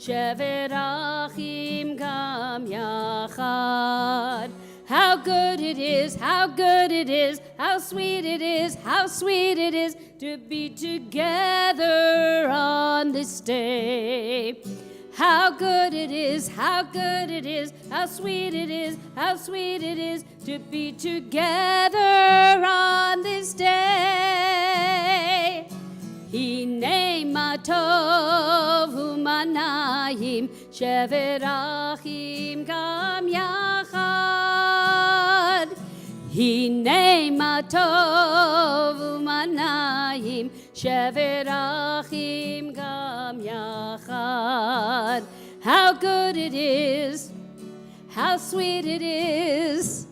shevet achim gam yachad. How good it is, how good it is, how sweet it is, how sweet it is to be together on this day. How good it is, how good it is, how sweet it is, how sweet it is to be together on this day. Hine ma tov umanayim shevet achim gam yachad. Hine ma tov umanayim shevet achim gam yachad. How good it is, how sweet it is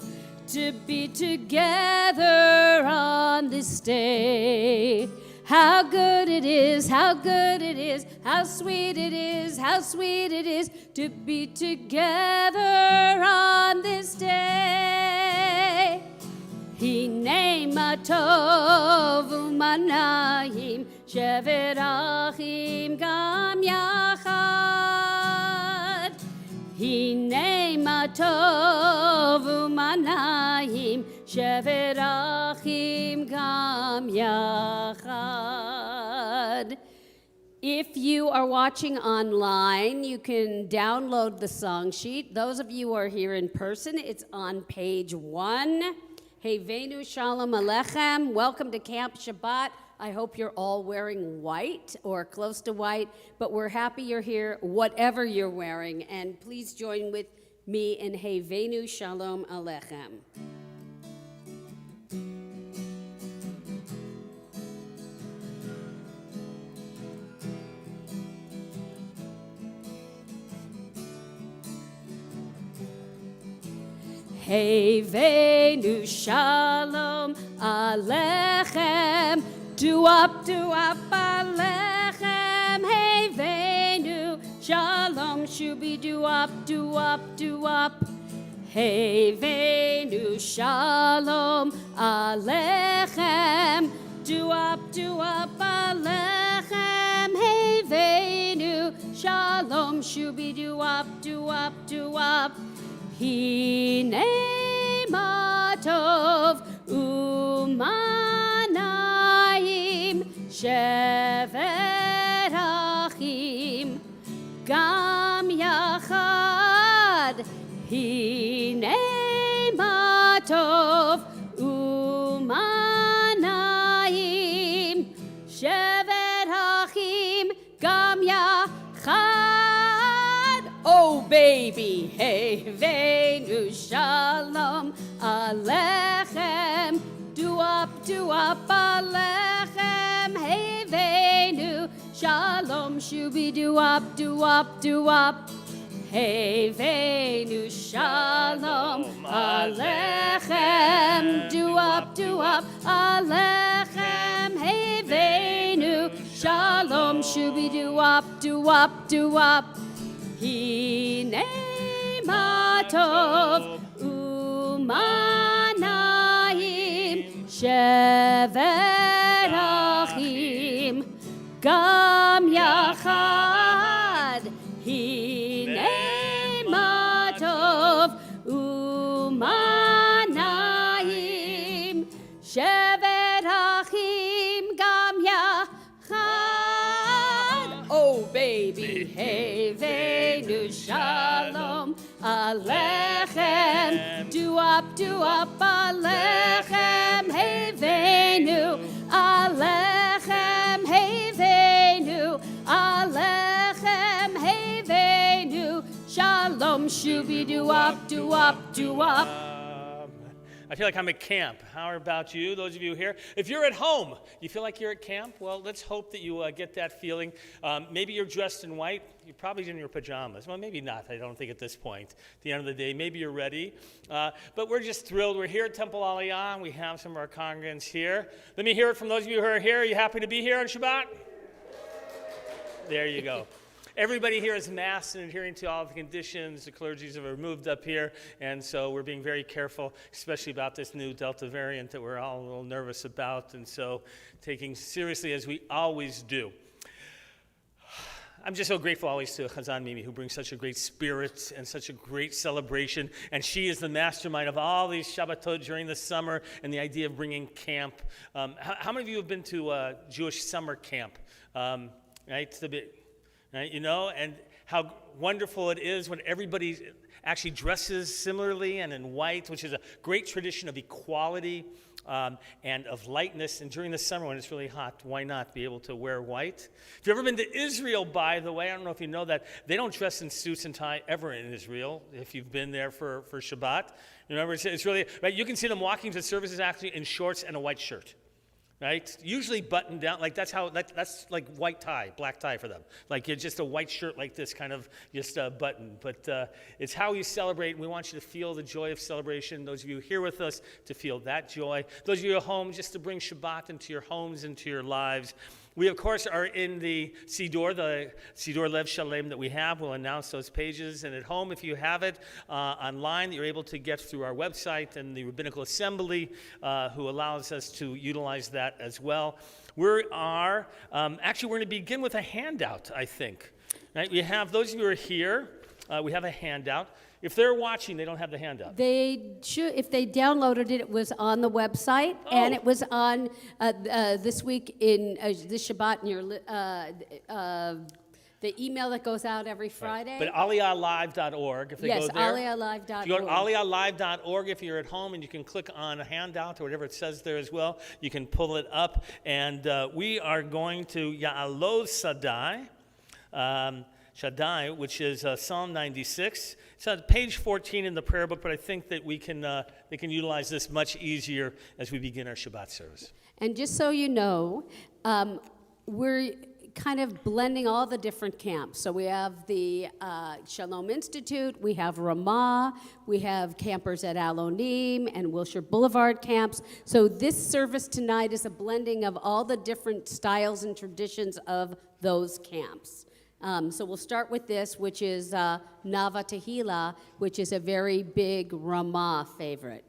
to be together on this day. How good it is, how good it is, how sweet it is, how sweet it is to be together on this day. Hine ma tov umanayim shevet achim gam yachad. Hine ma tov umanayim shevet achim gam yachad. If you are watching online, you can download the song sheet. Those of you who are here in person, it's on page 1. Hevenu Shalom Alechem. Welcome to Camp Shabbat. I hope you're all wearing white or close to white, but we're happy you're here, whatever you're wearing. And please join with me in Hevenu Shalom Alechem. Hevenu Shalom Alechem. Do up Alechem. Hevenu Shalom Shubi. Do up Hevenu Shalom Alechem. Do up Alechem. Hevenu Shalom Shubi. Do up Hine ma tov umanayim shevet achim gam yachad. Hine ma tov umanayim shevet achim gam yachad. Oh baby, Hevenu Shalom Alechem. Do up Alechem. Hevenu Shalom Shubi. Do up Hevenu Shalom Alechem. Do up Alechem. Hevenu Shalom Shubi. Do up Hine ma tov umanayim shevet achim gam yachad. Hine ma tov umanayim shevet achim gam yachad. Oh baby, Hevenu Shalom Alechem. Do up Alechem. Hevenu Alechem. Hevenu Alechem. Hevenu Shalom Shubi. Do up. I feel like I'm at camp. How about you, those of you here? If you're at home, you feel like you're at camp? Well, let's hope that you get that feeling. Maybe you're dressed in white. You're probably in your pajamas. Well, maybe not, I don't think at this point. At the end of the day, maybe you're ready. But we're just thrilled. We're here at Temple Aliyah, and we have some of our congregants here. Let me hear it from those of you who are here. Are you happy to be here on Shabbat? There you go. Everybody here is masked and adhering to all the conditions. The clergies are moved up here, and so we're being very careful, especially about this new Delta variant that we're all a little nervous about, and so taking seriously as we always do. I'm just so grateful always to Chazan Mimi, who brings such a great spirit and such a great celebration. And she is the mastermind of all these Shabbatot during the summer and the idea of bringing camp. How many of you have been to Jewish summer camp? Right? Right? You know, and how wonderful it is when everybody actually dresses similarly and in white, which is a great tradition of equality and of lightness. And during the summer when it's really hot, why not be able to wear white? If you've ever been to Israel, by the way, I don't know if you know that, they don't dress in suits and tie ever in Israel, if you've been there for Shabbat. Remember, it's really, right, you can see them walking to services actually in shorts and a white shirt. Right? Usually buttoned down, like that's like white tie, black tie for them. Like it's just a white shirt like this, kind of just a button. But it's how we celebrate. We want you to feel the joy of celebration. Those of you here with us, to feel that joy. Those of you at home, just to bring Shabbat into your homes, into your lives. We, of course, are in the Siddur Lev Shalem that we have. We'll announce those pages. And at home, if you have it online, that you're able to get through our website and the Rabbinical Assembly, who allows us to utilize that as well. We're going to begin with a handout, I think. Right? We have, those of you who are here, we have a handout. If they're watching, they don't have the handout. They should, if they downloaded it, it was on the website, and it was on this week in this Shabbat in your the email that goes out every Friday. Right. But aliyahlive.org, if they go there. Yes, aliyahlive.org. If you go to aliyahlive.org, if you're at home, and you can click on a handout or whatever it says there as well, you can pull it up. And we are going to Ya'alov Shaddai, which is Psalm 96. It's on page 14 in the prayer book, but I think that they can utilize this much easier as we begin our Shabbat service. And just so you know, we're kind of blending all the different camps. So we have the Shalom Institute, we have Ramah, we have campers at Alonim and Wilshire Boulevard camps. So this service tonight is a blending of all the different styles and traditions of those camps. So we'll start with this, which is Nava Tehillah, which is a very big Ramah favorite.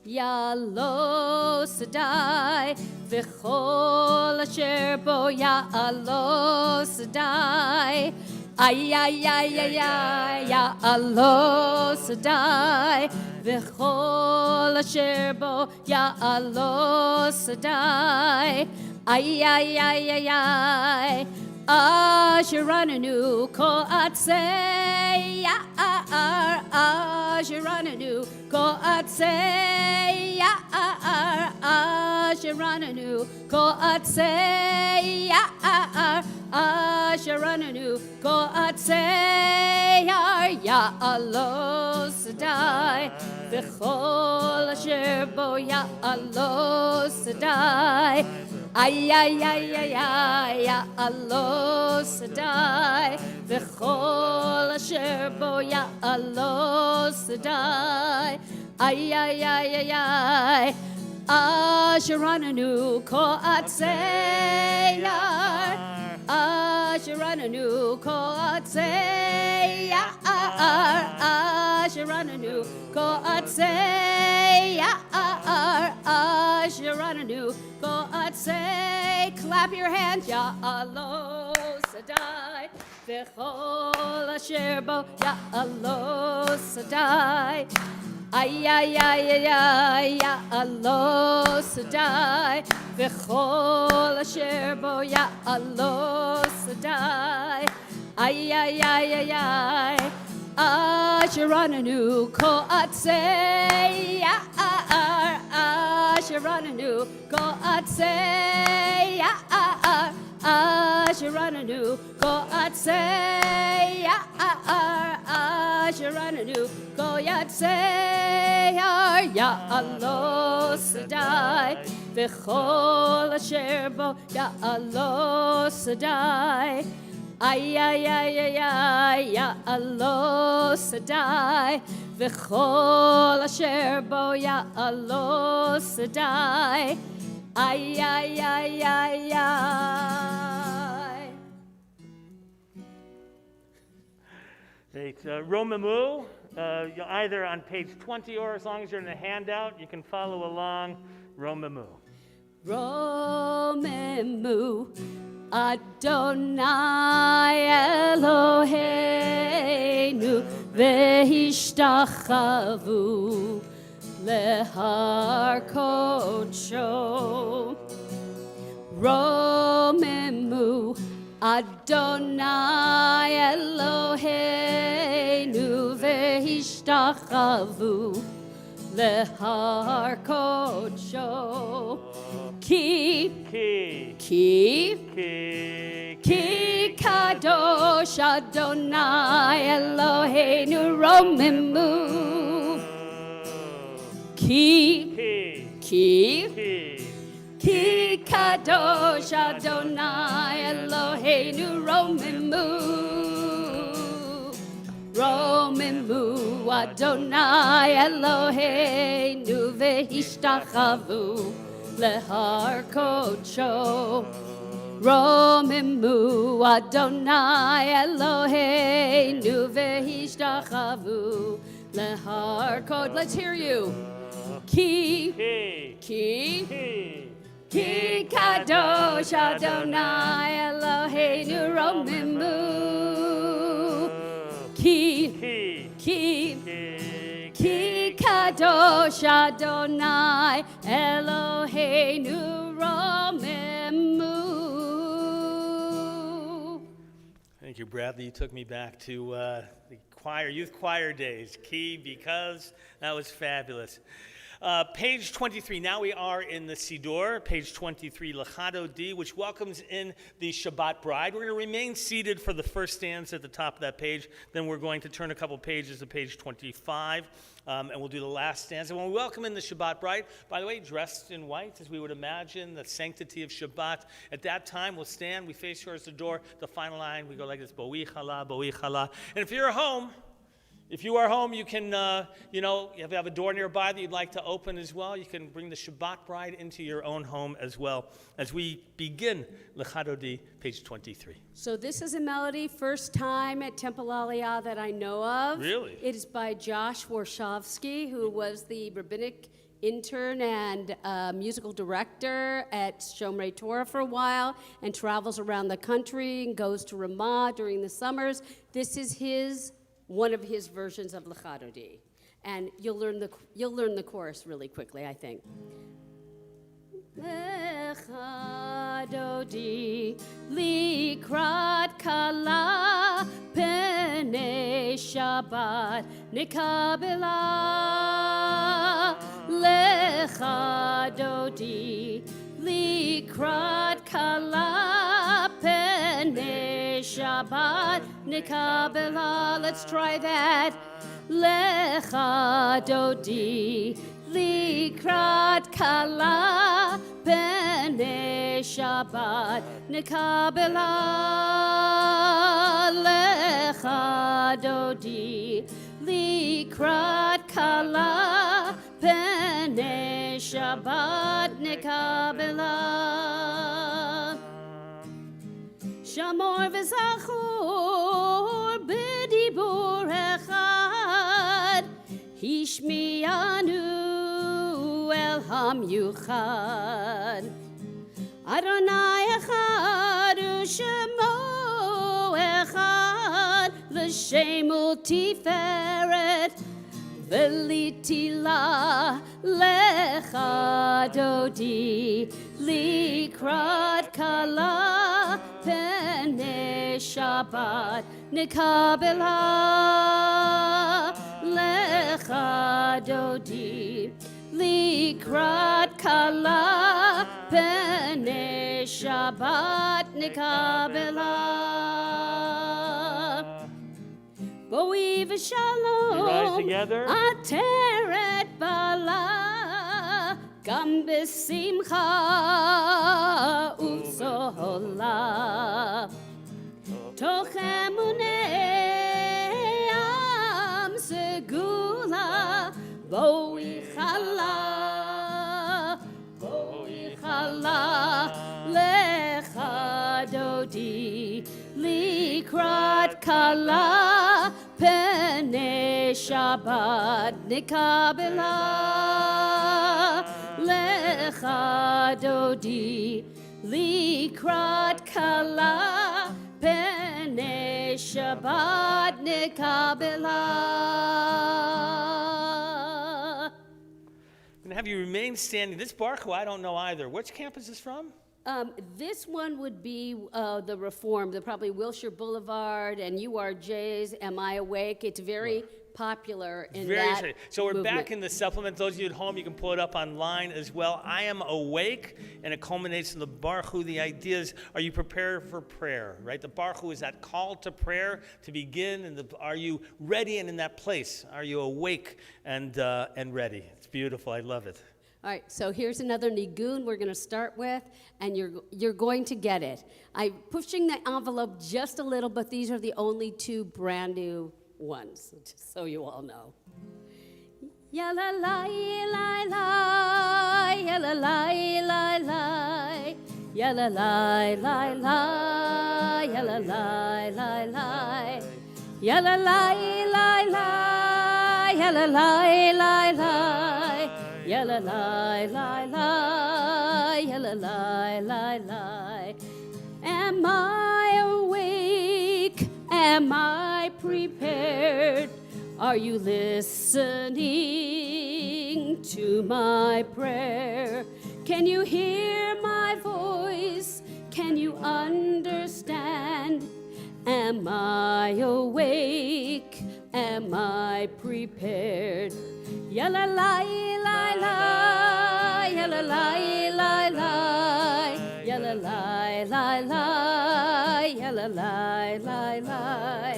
Ya lo sadai v'chol asher bo ya lo sadai ay ay ay ay ay ya lo sadai v'chol asher bo ya lo sadai ay ay ay ay ay Asherananu ko atzei ya'ar Asherananu ko atzei ya'ar Asherananu ko atzei ya'ar Asherananu ko atzei ya'alo sadai v'chol asher bo ya'alo sadai ay ay ay ay ay ya alo sadai v'chol asher bo ya alo sadai ay ay ay ay ay asherananu ko atzei yar asherananu ko atzei yar asherananu ko atzei yar asherananu ko atzei. Clap your hands, ya alo sadai v'chol asher bo ya alo sadai ay ay ay ay ay ya alo sadai v'chol asher bo ya alo sadai ay ay ay ay ay asherananu ko atzei yar asherananu ko atzei yar asherananu ko atzei yar asherananu ko yatzei yar ya alo sadai v'chol asher bo ya alo sadai ay ay ay ay ay ya alo sadai v'chol asher bo ya alo sadai ay ay ay ay ay. Great. Romamu, you're either on page 20 or as long as you're in the handout, you can follow along. Romamu. Romemu Adonai Eloheinu vehishtachavu lehar kodsho. Romemu Adonai Eloheinu vehishtachavu lehar kodsho. Ki kadosh Adonai Eloheinu romemu. Ki kadosh Adonai Eloheinu romemu. Romemu Adonai Eloheinu vehishtachavu lehar kodsho. Romemu Adonai Eloheinu vehishtachavu lehar kod. Let's hear you. Ki kadosh Adonai Eloheinu romemu. Ki kadosh Adonai Eloheinu romemu. Thank you, Bradley. You took me back to the youth choir days. Key, because that was fabulous. Page 23. Now we are in the Siddur, page 23, Lechado D, which welcomes in the Shabbat bride. We're going to remain seated for the first stanza at the top of that page. Then we're going to turn a couple pages to page 25, and we'll do the last stanza. When we welcome in the Shabbat bride, by the way, dressed in white, as we would imagine, the sanctity of Shabbat. At that time, we'll stand, we face towards the door, the final line, we go like this, Bo'ich chala, Bo'ich chala. And if you're home, you can, if you have a door nearby that you'd like to open as well, you can bring the Shabbat bride into your own home as well as we begin Lechado Di, page 23. So this is a melody, first time at Temple Aliyah that I know of. Really? It is by Josh Warshavsky, who was the rabbinic intern and musical director at Shomrei Torah for a while and travels around the country and goes to Ramah during the summers. This is one of his versions of Lechado Di. And you'll learn the chorus really quickly, I think. Lechado Di likrat kala penei Shabbat nikabela. Lechado Di likrat kala penei Shabbat nikabela. Let's try that. Lechado Di likrat kala penei Shabbat nikabela. Lechado Di likrat kala penei Shabbat nikabela. Shamor v'zachor b'dibur echad hishmianu el hamyuchad. Adonai echad u'shemo echad l'shem u'tiferet v'litila. Lechado Di likrat kala penei Shabbat nikabela. Lechado Di likrat kala penei Shabbat nikabela. Bo'ii v'shalom together. ateret bala gam b'simcha u'sohola toch emunei am segula. Bo'ii chala Lechado Di likrat kala penei Shabbat nikabela. Lechado Di Likrat kala pene Shabbat nekabela. I'm going to have you remain standing. This Baruch, I don't know either. Which camp is this from? This one would be the Reform, probably Wilshire Boulevard and URJ's Am I Awake? It's very popular in that Straight. So we're movement. back in the supplement. Those of you at home, you can pull it up online as well. I am awake, and it culminates in the Baruch Hu. The idea is, are you prepared for prayer, right? The Baruch Hu is that call to prayer to begin, and are you ready and in that place? Are you awake and ready? It's beautiful. I love it. All right, so here's another nigun we're going to start with, and you're going to get it. I'm pushing the envelope just a little, but these are the only two brand new ones, just so you all know. Ya la la la la, ya la la la la, ya la la la la, ya la la la la, ya la la la la, ya la la la la. Ya la la la la, ya la la la la. Am I awake? Am I prepared? Are you listening to my prayer? Can you hear my voice? Can you understand? Am I awake? Am I prepared? Ya la la la la, ya la la la la, ya la la la la, ya la la la la,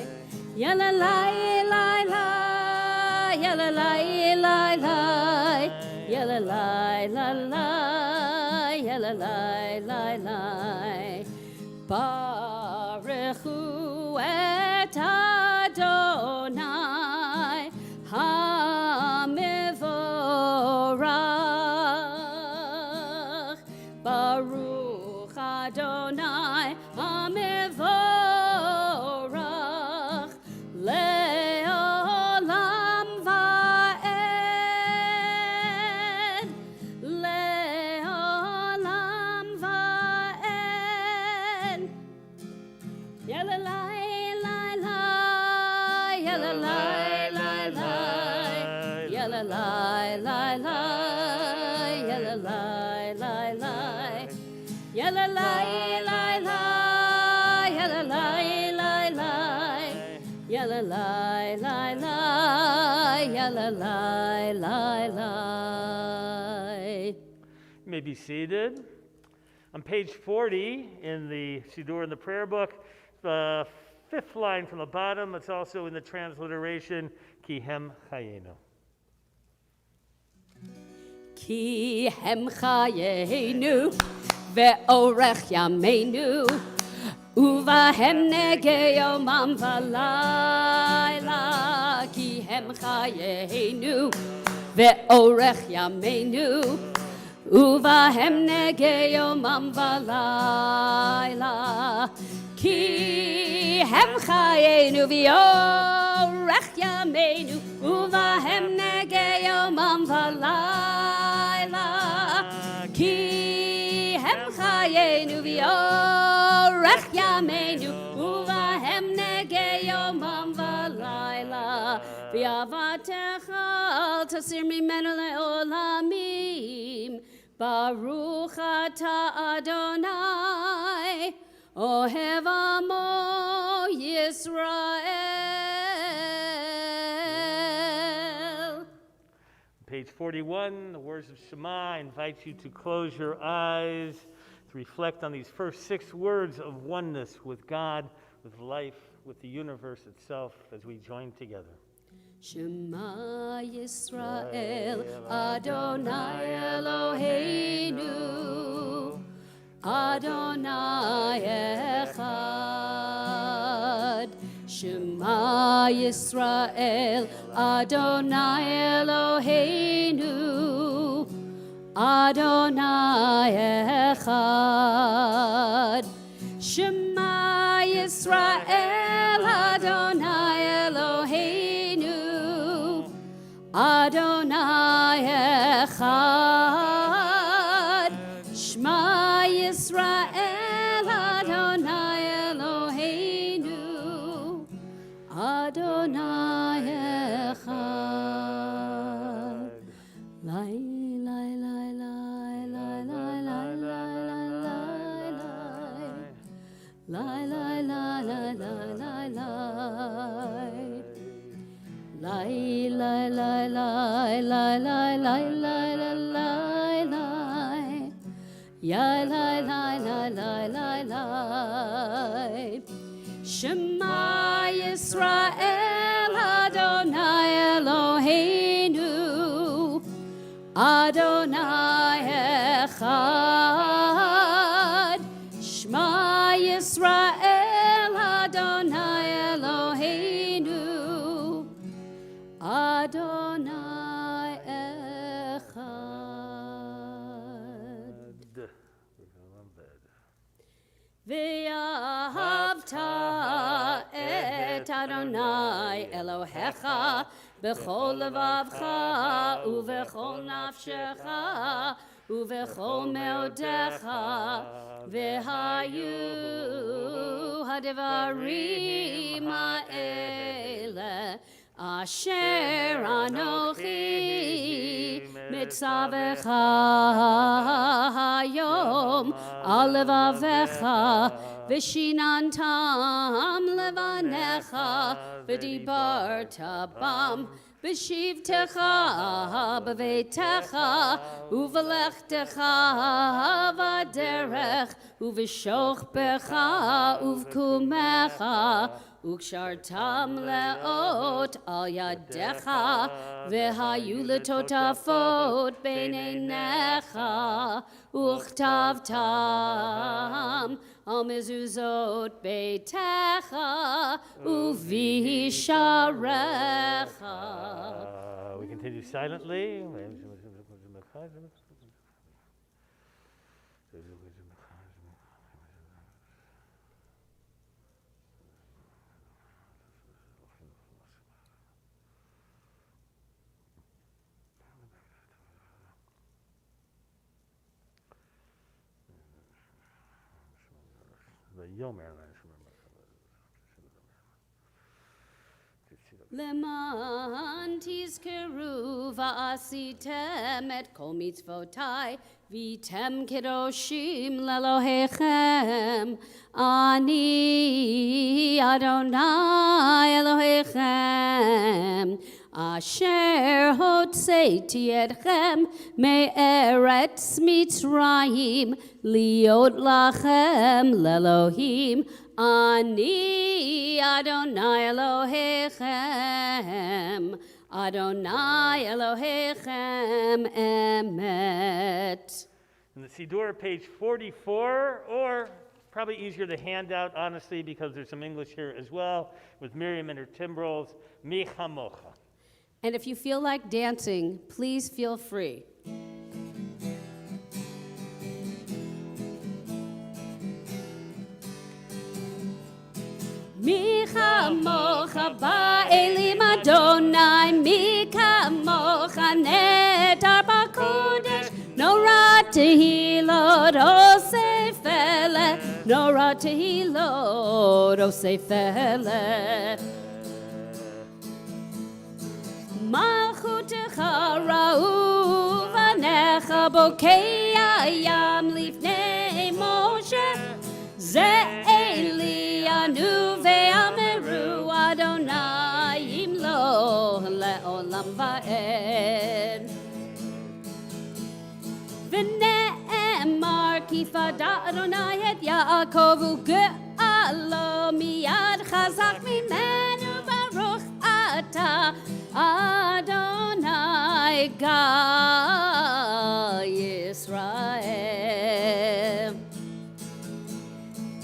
ya la la la la, ya la la la la, ya la la la la, ya la la la la. Baruch Hu et Adonai HaMevorach. Baruch Adonai HaMevorach le'olam va'ed, le'olam va'ed. Ya la la la la, ya la la la la, ya la la la la, ya la la la la, ya la la la la, ya la la la la, ya la la la la, ya la la la la. You may be seated. On page 40 in the Siddur in the prayer book, the fifth line from the bottom, it's also in the transliteration, Ki Hem Chayenu. Ki hem chayenu ve'orech yameinu uvahem nege yomam v'layla. Ki hem chayenu ve'orech yameinu uvahem nege yomam v'layla. Ki hem chayenu ve'orech yameinu uvahem nege yomam v'layla. Ki hem chayenu v'yorech yameinu uvahem nege yomam v'layla. V'avatecha al tasir mimenu le'olamim. Baruch ata Adonai ohev amo Yisrael. Page 41, the words of Shema. I invite you to close your eyes, to reflect on these first 6 words of oneness with God, with life, with the universe itself as we join together. Shema Yisrael Adonai Eloheinu Adonai Echad. Shema Yisrael Adonai Eloheinu Adonai Echad. Shema Yisrael Adonai Eloheinu Adonai Echad. Shema Yisrael Adonai echad. Lai, lai, lai, lai, lai, lai, lai, lai, lai, lai, lai, lai, lai, lai, lai, lai. Lai, lai, lai, lai, lai, lai, lai, lai, lai, lai. Ya, lai, lai, lai, lai, lai, lai. Shema Yisrael Adonai Eloheinu Adonai echad. Shema Yisrael Adonai Eloheinu Adonai echad. Ve'ahavta et Adonai Elohecha b'chol levavcha u'v'chol nafshecha u'v'chol meodecha v'hayu ha'devarim ha'ele asher anochi mitzavecha hayom al levavecha v'shinantam levanecha v'dibarta bam v'shivtecha b'veitecha u'v'lechtecha v'derech u'v'shochbecha u'v'kumecha Ukshartam leot al yadecha v'hayu letotafot beineinecha uchtavtam al mezuzot beitecha uvisharecha. We continue silently. Leman tizkeru va'asitem et kol mitzvotai v'item kedoshim lelohechem ani Adonai Elohechem asher hotzeiti etchem me'eretz Mitzrayim liot lachem lelohim Ani Adonai Elohechem, Adonai Elohechem emet. In the Siddur, page 44, or probably easier to hand out, honestly, because there's some English here as well, with Miriam and her timbrels, Mi Chamocha. And if you feel like dancing, please feel free. Mi chamocha ba'elim Adonai, mi kamocha netar b'kodesh, nora tehilot osefele, nora tehilot osefele. Malchutecha ra'u v'necha bokei hayam lifnei Moshe, ze Elianu ve'ameru Adonai imlo le'olam va'ed. V'ne'emar ki fada Adonai et Yaakov u'ge'alo miyad chazak mimenu baruch ata Adonai Gal Yisrael.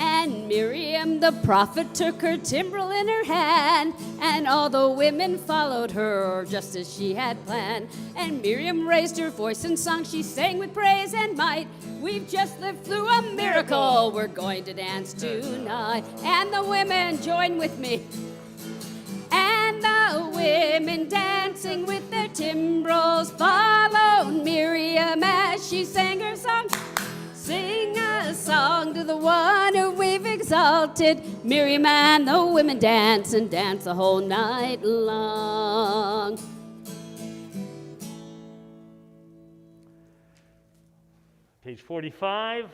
And Miriam the prophet took her timbrel in her hand, and all the women followed her just as she had planned. And Miriam raised her voice and song, she sang with praise and might. We've just lived through a miracle, we're going to dance tonight. And the women join with me. And the women dancing with their timbrels followed Miriam as she sang her song. Sing a song to the one who we've exalted. Miriam and the women dance and dance the whole night long. Page 45,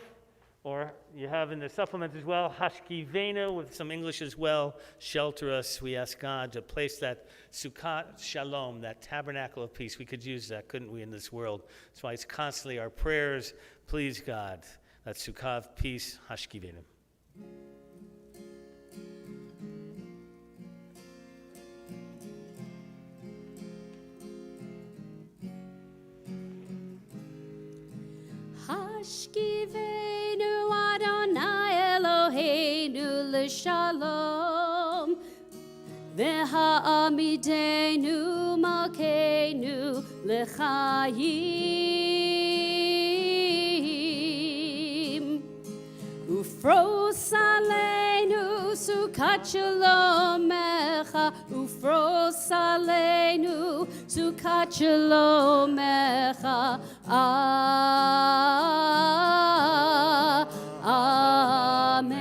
or you have in the supplement as well, Hashkivenu, with some English as well. Shelter us. We ask God to place that Sukkot Shalom, that tabernacle of peace. We could use that, couldn't we, in this world? That's why it's constantly our prayers. Please, God, that Sukkot of peace, Hashkivenu. Hashkivenu Adonai Eloheinu l'shalom, v'ha'amidenu malkeinu l'chayim, ufros aleinu sukat shalomecha, ufros aleinu sukat shalomecha. Amen.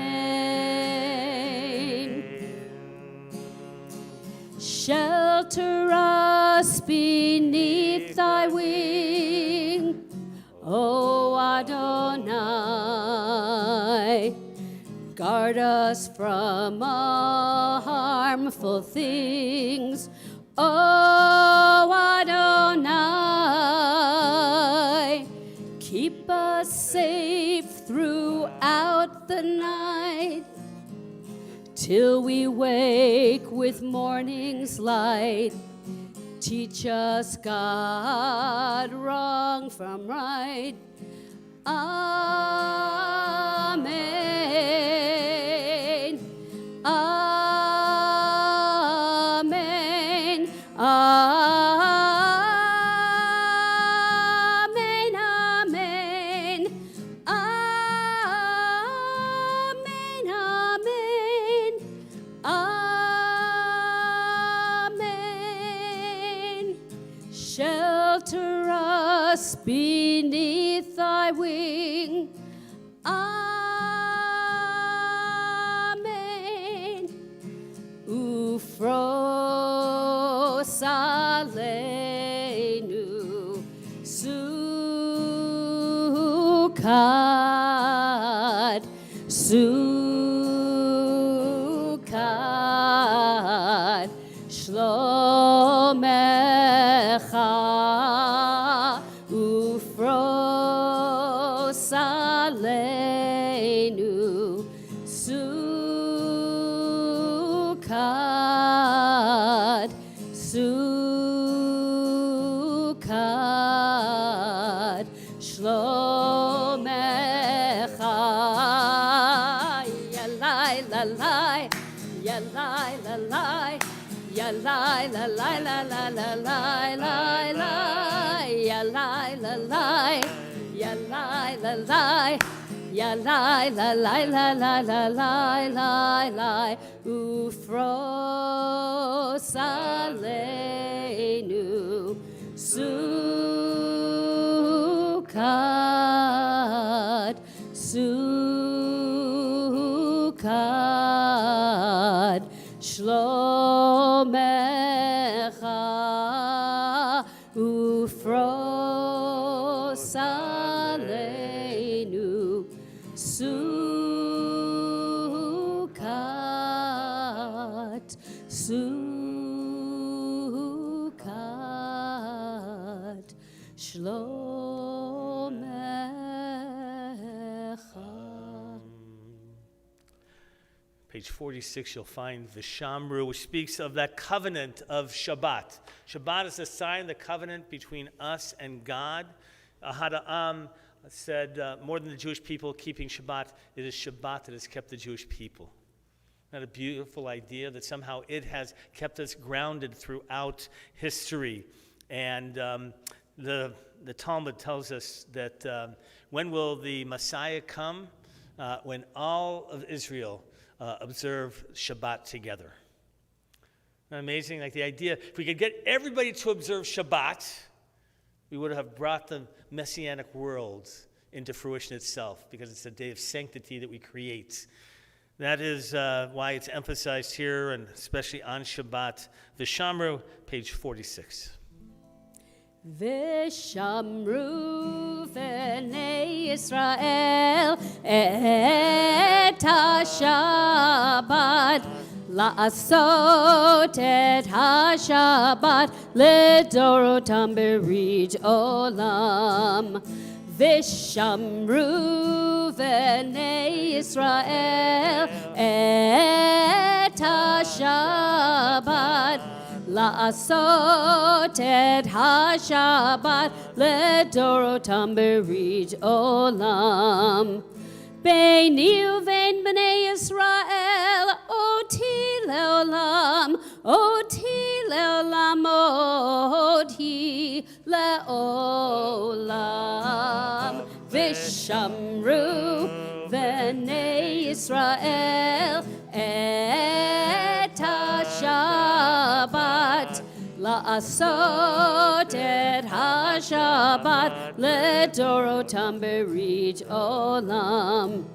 Shelter us beneath thy wing, O Adonai. Guard us from all harmful things, O Adonai. Keep us safe throughout the night, till we wake with morning's light. Teach us, God, wrong from right. Amen. Amen. Amen. Amen. Amen. Amen. Amen. Shelter us beneath thy wing. Amen. Ufros aleinu Sukkot, Sukkot shlomecha, ufros aleinu Sukkot, Sukkot shlomecha. Yalai lalai, yalai lalai, yalai lalai lalai lalai lalai, yalai lalai, yalai lalai, yalai lalai lalai lalai lalai, ufros aleinu Sukkot, Sukkot shlomecha, ufros aleinu Sukkot, Sukkot shlomecha. Page 46, you'll find the Shamru, which speaks of that covenant of Shabbat. Shabbat is a sign of the covenant between us and God. Hada'am said, more than the Jewish people keeping Shabbat, it is Shabbat that has kept the Jewish people. Isn't that a beautiful idea that somehow it has kept us grounded throughout history? And the Talmud tells us that when will the Messiah come? When all of Israel observe Shabbat together. Isn't that amazing? Like the idea, if we could get everybody to observe Shabbat, we would have brought the Messianic world into fruition itself, because it's a day of sanctity that we create. That is why it's emphasized here, and especially on Shabbat. Vishamru, page 46. Vishamru v'nei Yisrael et ha-Shabbat la'asot et ha-Shabbat lidorotam berij olam. Vishamru v'nei Yisrael et ha-Shabbat la'asot et ha-Shabbat lidorotam berij olam. Beini uvein b'nei Yisrael oti leolam, oti leolam, oti leolam. Vishamru v'nei Yisrael et ha-Shabbat la'asot et ha-Shabbat lidorotam berij olam.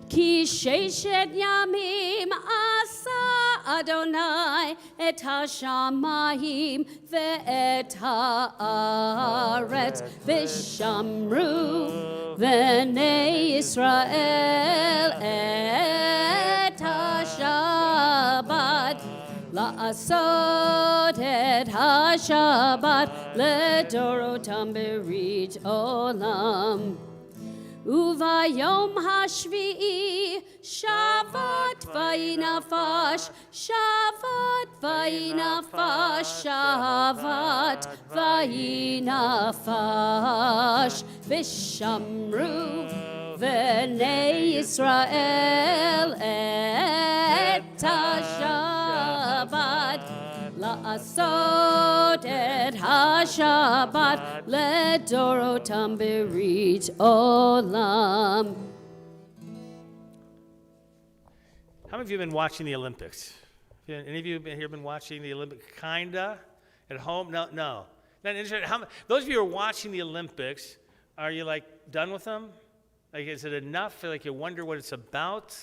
Ki sheshet yamim asa Adonai et ha-shamayim ve'et ha'aretz vishamru v'nei Yisrael et ha-Shabbat la'asot et ha-Shabbat lidorotam berij olam. Uvayom hashvi'i shavat vayinafash, shavat vayinafash, shavat vayinafash. Vishamru v'nei Yisrael et ha-Shabbat la'asot et ha-Shabbat lidorotam berij olam. How many of you have been watching the Olympics? Any of you here been watching the Olympics? Kinda? At home? No. Not interested. Those of you who are watching the Olympics, are you like done with them? Like, is it enough? Like, you wonder what it's about?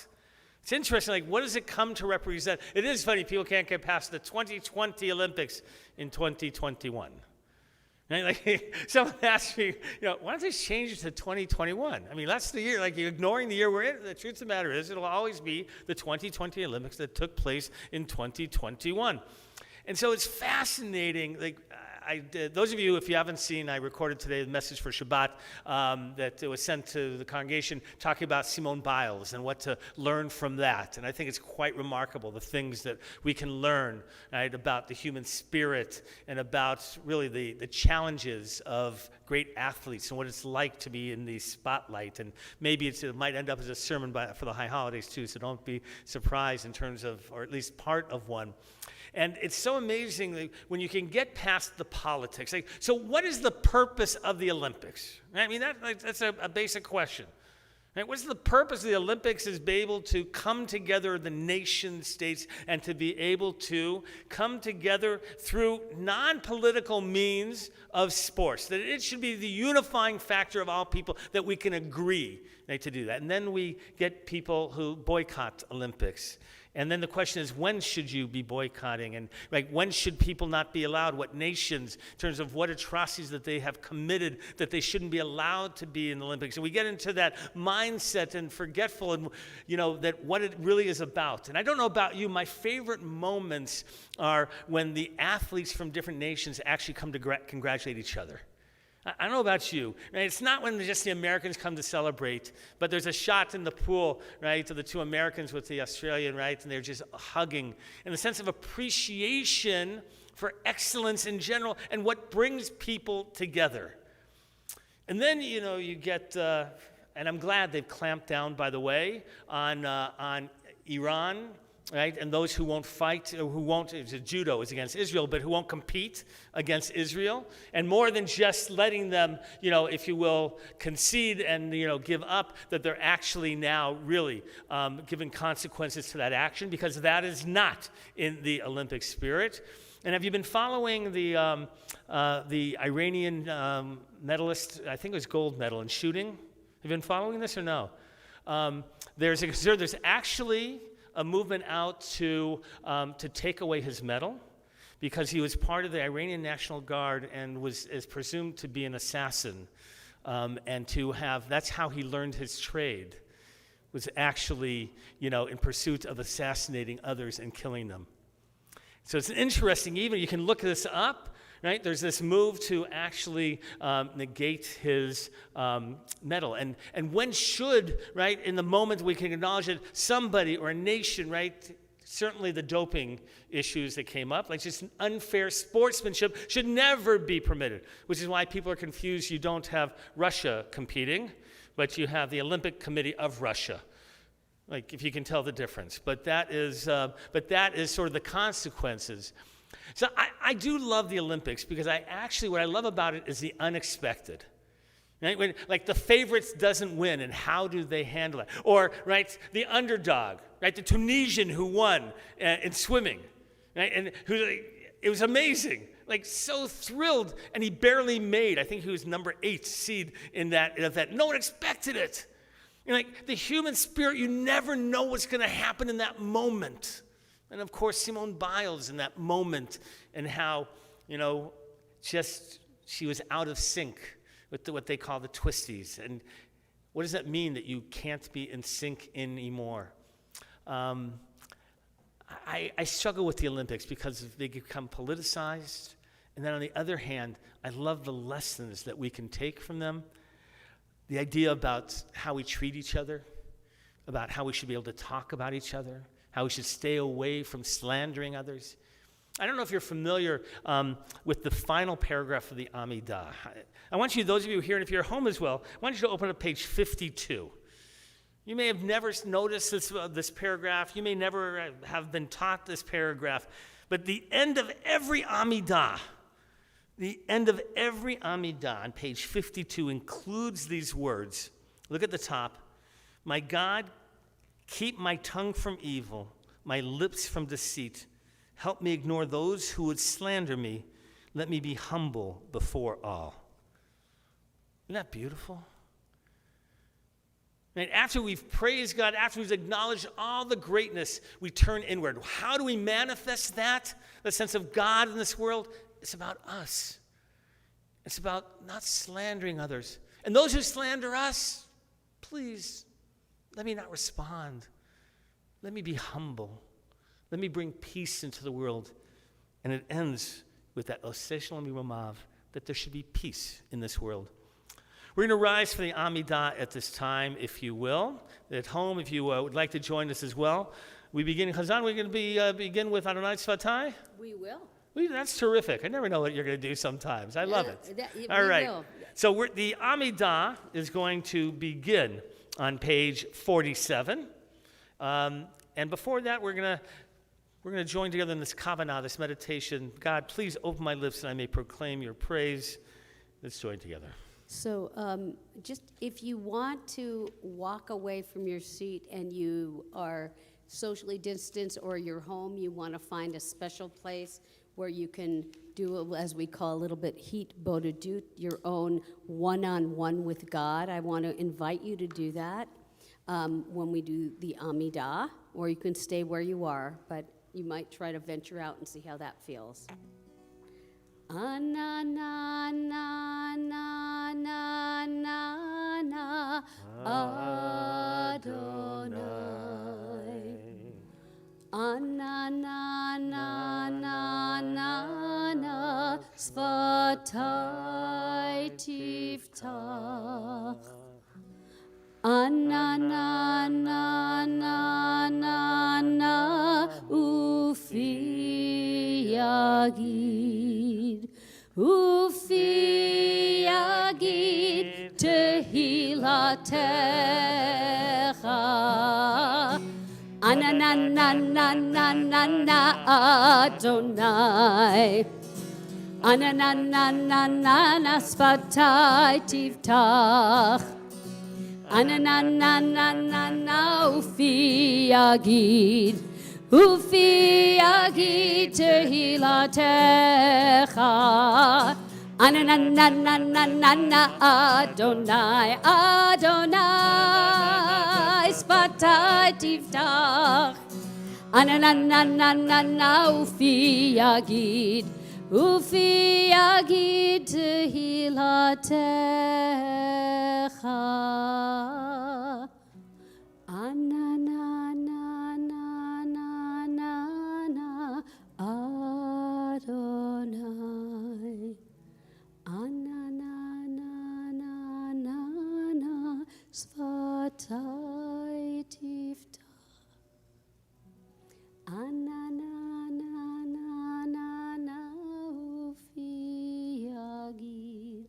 It's interesting, like, what does it come to represent? It is funny, people can't get past the 2020 Olympics in 2021. And like, someone asked me, why don't they change it to 2021? I mean, that's the year, like, you're ignoring the year we're in. The truth of the matter is, it'll always be the 2020 Olympics that took place in 2021. And so it's fascinating, like, those of you, if you haven't seen, I recorded today the message for Shabbat that was sent to the congregation talking about Simone Biles and what to learn from that. And I think it's quite remarkable, the things that we can learn, right, about the human spirit and about really the challenges of great athletes and what it's like to be in the spotlight. And maybe it might end up as a sermon for the high holidays too, so don't be surprised in terms of, or at least part of one. And it's so amazing when you can get past the politics. Like, so what is the purpose of the Olympics? I mean, that's a basic question. Right? What's the purpose of the Olympics is be able to come together, the nation states, and to be able to come together through non-political means of sports. That it should be the unifying factor of all people, that we can agree, right, to do that. And then we get people who boycott Olympics. And then the question is, when should you be boycotting? And like, when should people not be allowed? What nations, in terms of what atrocities that they have committed, that they shouldn't be allowed to be in the Olympics? And we get into that mindset and forgetful, and that what it really is about. And I don't know about you, my favorite moments are when the athletes from different nations actually come to congratulate each other. I don't know about you. Right? It's not when just the Americans come to celebrate, but there's a shot in the pool, right, of the two Americans with the Australian, right, and they're just hugging. And the sense of appreciation for excellence in general and what brings people together. And then, you get, and I'm glad they've clamped down, by the way, on Iran, right, and those who won't fight, or who won't, judo is against Israel, but who won't compete against Israel. And more than just letting them, if you will, concede and, give up, that they're actually now really giving consequences to that action, because that is not in the Olympic spirit. And have you been following the Iranian medalist, I think it was gold medal in shooting? you been following this or no? There's actually a movement out to take away his medal because he was part of the Iranian National Guard and is presumed to be an assassin. That's how he learned his trade, was actually, in pursuit of assassinating others and killing them. So it's interesting, even you can look this up, right? There's this move to actually negate his medal. And when should, right, in the moment we can acknowledge that somebody or a nation, right, certainly the doping issues that came up, like just unfair sportsmanship should never be permitted, which is why people are confused. You don't have Russia competing, but you have the Olympic Committee of Russia. Like, if you can tell the difference. But that is sort of the consequences. So I do love the Olympics because what I love about it is the unexpected. Right? When, like, the favorites doesn't win, and how do they handle it? Or, right, the underdog, right, the Tunisian who won in swimming, right, and it was amazing, like, so thrilled, and he barely made, I think he was number 8 seed in that event. No one expected it. Like, the human spirit, you never know what's going to happen in that moment. And, of course, Simone Biles in that moment, and how, she was out of sync with what they call the twisties. And what does that mean, that you can't be in sync anymore? I struggle with the Olympics because they become politicized. And then on the other hand, I love the lessons that we can take from them. The idea about how we treat each other, about how we should be able to talk about each other, how we should stay away from slandering others. I don't know if you're familiar with the final paragraph of the Amidah. I want you, those of you here, and if you're at home as well, I want you to open up page 52. You may have never noticed this paragraph. You may never have been taught this paragraph. But the end of every Amidah, on page 52 includes these words. Look at the top. My God, keep my tongue from evil, my lips from deceit. Help me ignore those who would slander me. Let me be humble before all. Isn't that beautiful? And after we've praised God, after we've acknowledged all the greatness, we turn inward. How do we manifest that? The sense of God in this world? It's about us. It's about not slandering others. And those who slander us, please, let me not respond. Let me be humble. Let me bring peace into the world. And it ends with that Oseh Shalom Yiromav, that there should be peace in this world. We're going to rise for the Amidah at this time, if you will. At home, if you would like to join us as well. We begin, Chazan, we're going to begin with Adonai Tzvatai? We will. That's terrific. I never know what you're going to do sometimes. I love it. All right. Will. So the Amidah is going to begin on page 47. And before that, we're going to join together in this kavanah, this meditation. God, please open my lips that I may proclaim your praise. Let's join together. So just if you want to walk away from your seat and you are socially distanced, or you're home, you want to find a special place where you can do, as we call a little bit, heat bodedut, your own one-on-one with God. I want to invite you to do that when we do the Amidah, or you can stay where you are, but you might try to venture out and see how that feels. Ana na na na na na na Adonai. Ana na na na na na Svatai tiftach. Ana na na na na na Ufi yagid. Ufi yagid tehilatecha. Ana na na na na na na Adonai. Ana na na na na na Svatai tiftach. Ana na na na na na Ufi yagid. Ufi yagid tehilatecha. Anananananana Adonai, Adonai, Sfatai tiftach. Ananananana Ufi Yagid Tehilatecha. Ananananana Adonai. Ananananana Sfatai tiftach. Ananananana Ufi Yagid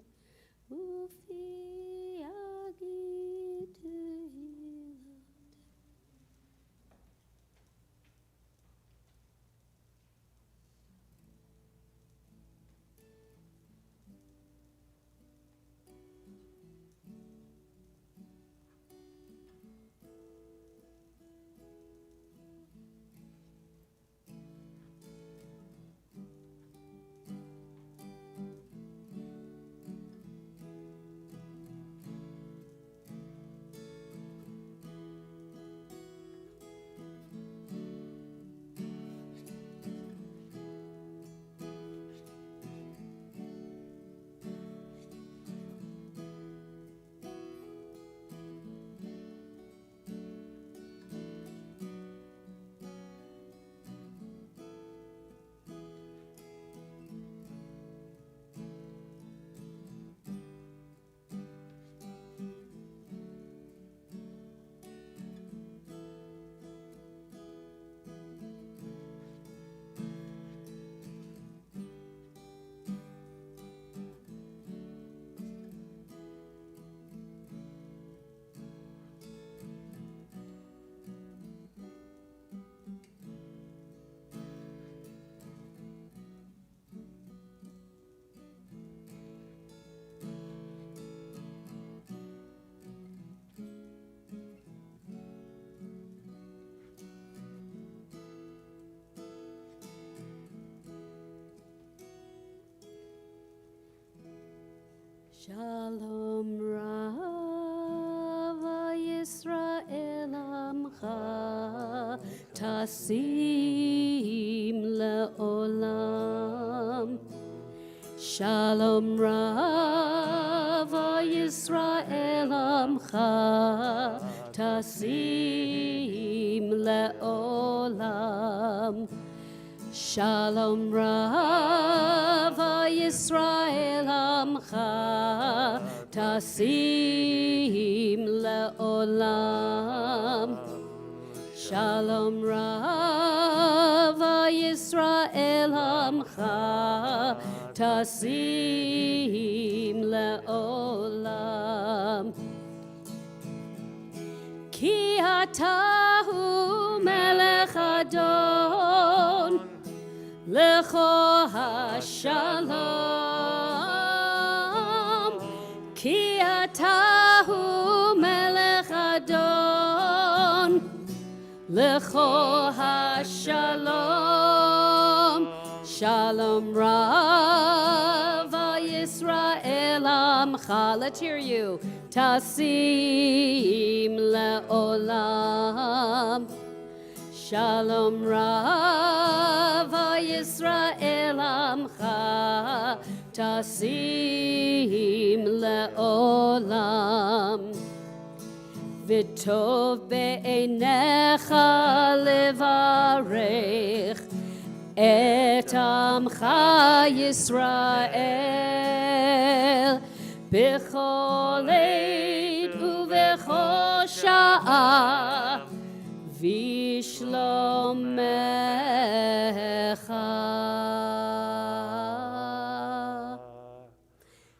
Shalom Rav Yisrael Amcha Tasim Le'olam. Shalom Rav Yisrael Amcha Tasim Le'olam. Shalom Rav Yisrael Amcha Tasim Le'olam. Shalom Rav Yisrael Amcha Tasim Le'olam. Ki atahu melech adon Lecho hashalom. Ki atahu melech adon Lecho hashalom. Shalom Rav Yisrael Amcha. Let's hear you. Tasim Le'olam. Shalom Rav Yisrael Amcha Tasim Le'olam. V'tov be'einecha levarech et Amcha Yisrael b'chol eit u'b'chol sha'ah Vishlomecha.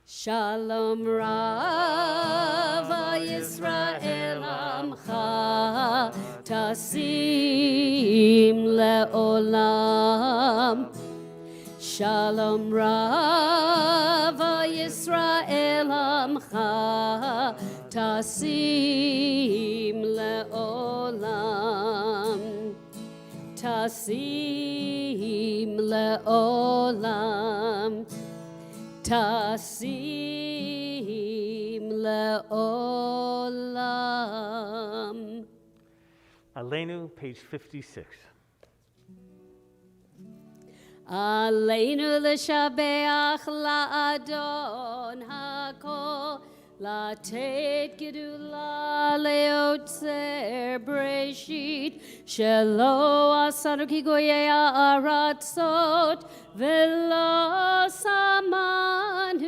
Shalom Rav Yisrael Amcha Tasim Le'olam. Shalom Rav Yisrael Amcha Tasim Le'olam. Tasim Le'olam. tasim le'olam. Aleinu, page 56. Aleinu l'shabeach la'adon hakol, לתת גדולה ליוצר בראשית, שלא עשנו כגויי הארצות, ולא שמנו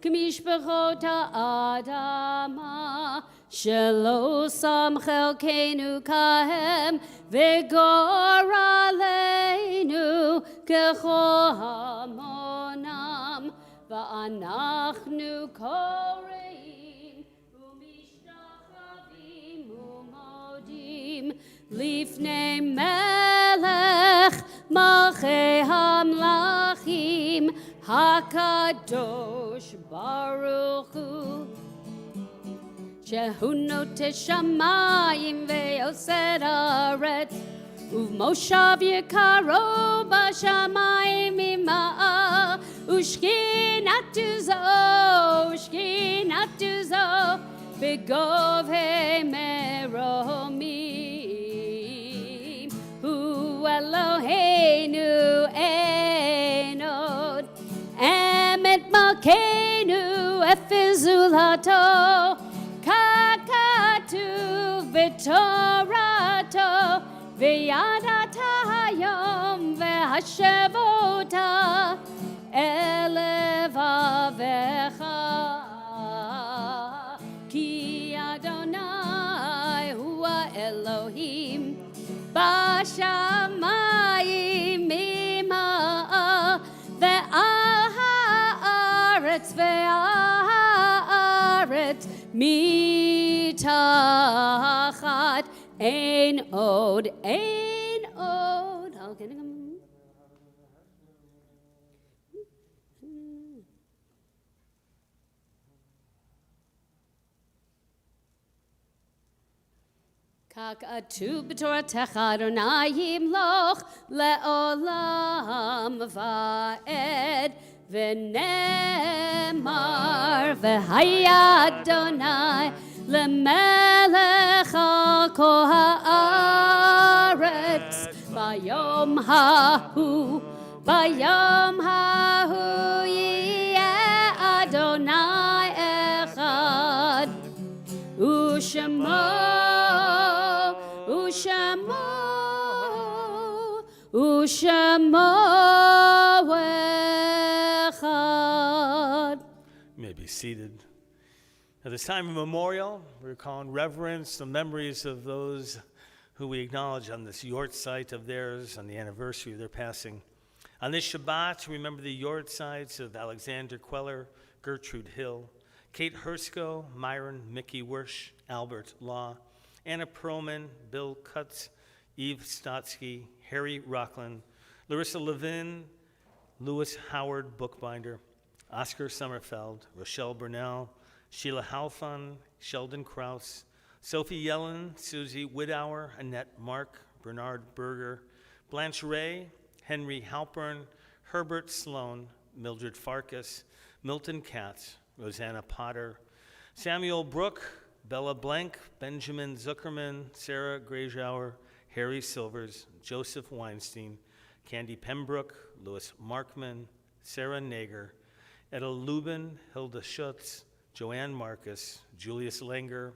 כמשפחות האדמה, שלא שם חלקנו כהם, וגור עלינו ככל המונם. ואנחנו קוראים ומשתחווים ומודים לפני מלך מלכי המלכים הקדוש ברוך הוא, שהוא נוטה שמיים ויוסד ארץ, ובמושב יקרו בשמיים ממעל, ושכינתו זו בגובה מרומים. הוא אלוהינו אין עוד, אמת מלכנו אפס זולתו, ככתוב בתורתו, וידעת היום והשבות אל לבבך, כי אדוני הוא האלוהים בשמיים ממעל, ועל הארץ מתחת. אין עוד, אין עוד. ככתוב בתורתך אדוני ימלוך לעולם ועד, ונאמר והיה אדוני למלך על כל הארץ. ביום ההוא יהיה אדוני אחד, ושמו אחד. You may be seated. At this time of memorial, we recall in reverence the memories of those who we acknowledge on this yort site of theirs on the anniversary of their passing. On this Shabbat, we remember the yort sites of Alexander Queller, Gertrude Hill, Kate Hersko, Myron, Mickey Wersch, Albert Law, Anna Perlman, Bill Kutz, Eve Stotsky, Harry Rockland, Larissa Levin, Lewis Howard, bookbinder, Oscar Sommerfeld, Rochelle Burnell, Sheila Halfon, Sheldon Krause, Sophie Yellen, Susie Widauer, Annette Mark, Bernard Berger, Blanche Ray, Henry Halpern, Herbert Sloan, Mildred Farkas, Milton Katz, Rosanna Potter, Samuel Brook, Bella Blank, Benjamin Zuckerman, Sarah Grayjauer, Harry Silvers, Joseph Weinstein, Candy Pembroke, Louis Markman, Sarah Nager, Etta Lubin, Hilda Schutz, Joanne Marcus, Julius Langer,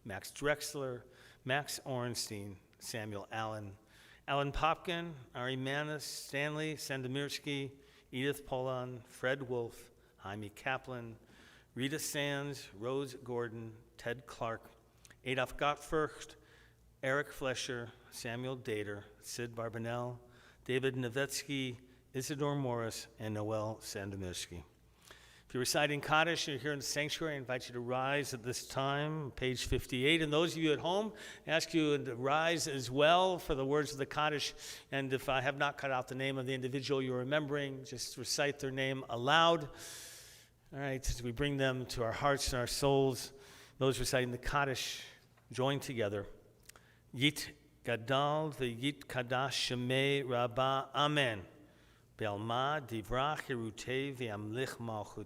Max Drexler, Max Orenstein, Samuel Allen, Alan Popkin, Ari Manis, Stanley Sandomirsky, Edith Polan, Fred Wolf, Jaime Kaplan, Rita Sands, Rose Gordon, Ted Clark, Adolf Gottfurcht, Eric Flesher, Samuel Dater, Sid Barbanel, David Novetsky, Isidore Morris, and Noel Sandomirsky. If you're reciting Kaddish and you're here in the sanctuary, I invite you to rise at this time, page 58. And those of you at home, I ask you to rise as well for the words of the Kaddish. And if I have not cut out the name of the individual you're remembering, just recite their name aloud. All right, as we bring them to our hearts and our souls, those reciting the Kaddish, join together. Yit Gadal v'yit Kadash Shemei Rabbah, Amen. Be'alma divrach hirutei ve'amlich malchut.